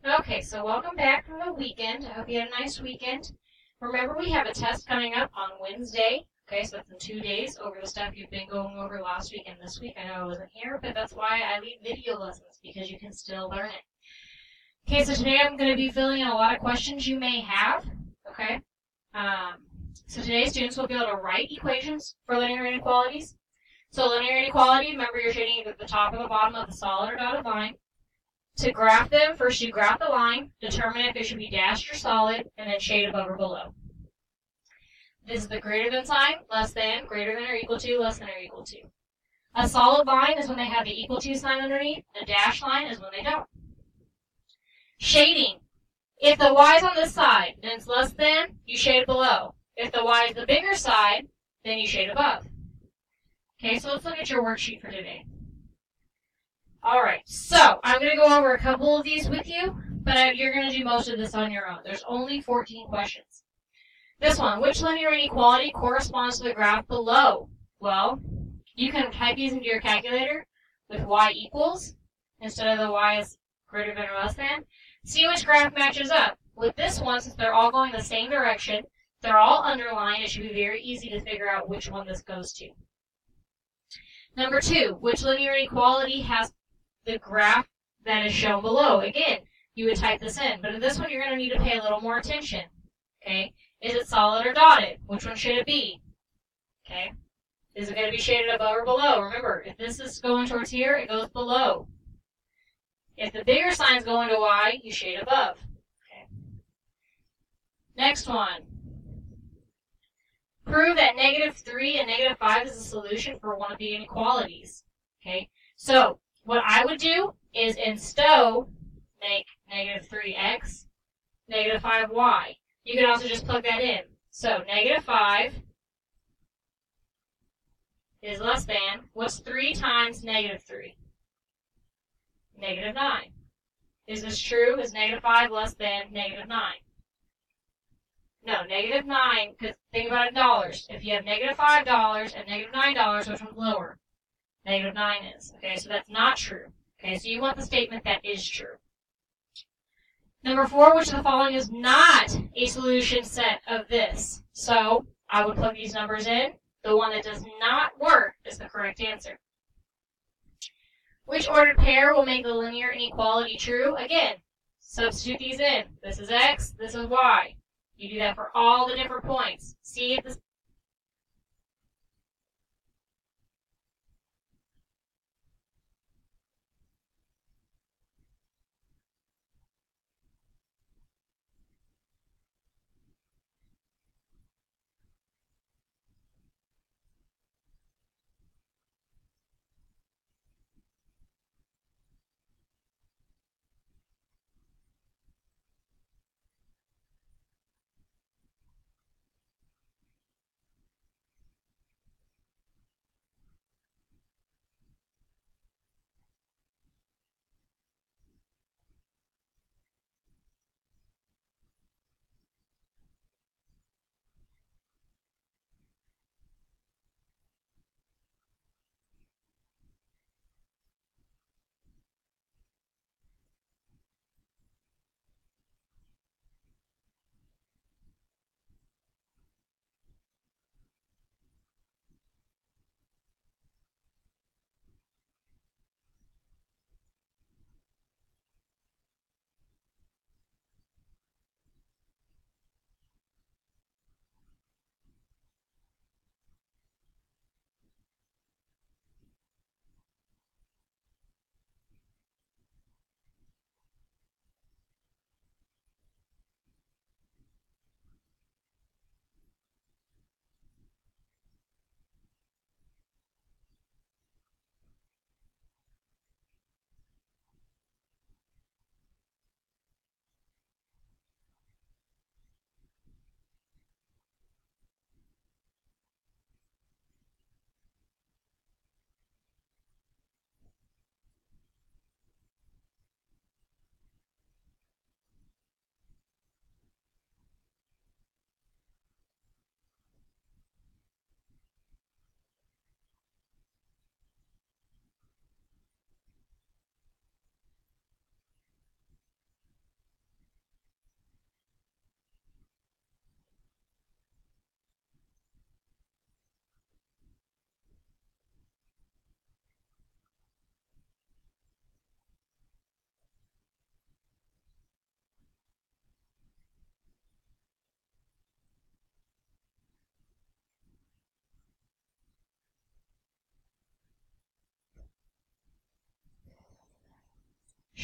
Okay, so welcome back from the weekend. I hope you had a nice weekend. Remember, we have a test coming up on Wednesday. Okay, so that's in 2 days over the stuff you've been going over last week and this week. I know I wasn't here, but that's why I leave video lessons, because you can still learn it. Okay, so today I'm going to be filling in a lot of questions you may have. Okay, so today students will be able to write equations for linear inequalities. So linear inequality, remember you're shading either the top or the bottom of the solid or dotted line. To graph them, first you graph the line, determine if it should be dashed or solid, and then shade above or below. This is the greater than sign, less than, greater than or equal to, less than or equal to. A solid line is when they have the equal to sign underneath. A dashed line is when they don't. Shading. If the y is on this side, then it's less than, you shade below. If the y is the bigger side, then you shade above. Okay, so let's look at your worksheet for today. Alright, so I'm going to go over a couple of these with you, but you're going to do most of this on your own. There's only 14 questions. This one, which linear inequality corresponds to the graph below? Well, you can type these into your calculator with y equals, instead of the y is greater than or less than. See which graph matches up. With this one, since they're all going the same direction, they're all underlined, it should be very easy to figure out which one this goes to. Number 2, which linear inequality has the graph that is shown below? Again, you would type this in, but in this one you're going to need to pay a little more attention. Okay, is it solid or dotted? Which one should it be? Okay, is it going to be shaded above or below? Remember, if this is going towards here, it goes below. If the bigger sign is going to y, you shade above. Okay. Next one. Prove that -3 and -5 is a solution for one of the inequalities. Okay, so what I would do is in STO make -3x, -5y. You can also just plug that in. So -5 is less than, what's 3 times -3? -9. Is this true? Is -5 less than -9? No, -9, because think about it in dollars. If you have -$5 and -$9, which one's lower? -9 is. Okay, so that's not true. Okay, so you want the statement that is true. Number 4, which of the following is not a solution set of this? So I would plug these numbers in. The one that does not work is the correct answer. Which ordered pair will make the linear inequality true? Again, substitute these in. This is x, this is y. You do that for all the different points. See if this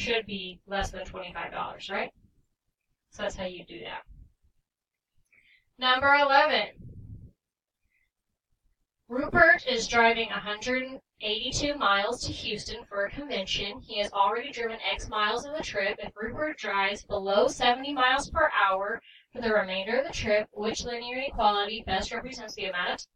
should be less than $25, right? So that's how you do that. Number 11. Rupert is driving 182 miles to Houston for a convention. He has already driven X miles of the trip. If Rupert drives below 70 miles per hour for the remainder of the trip, which linear inequality best represents the amount of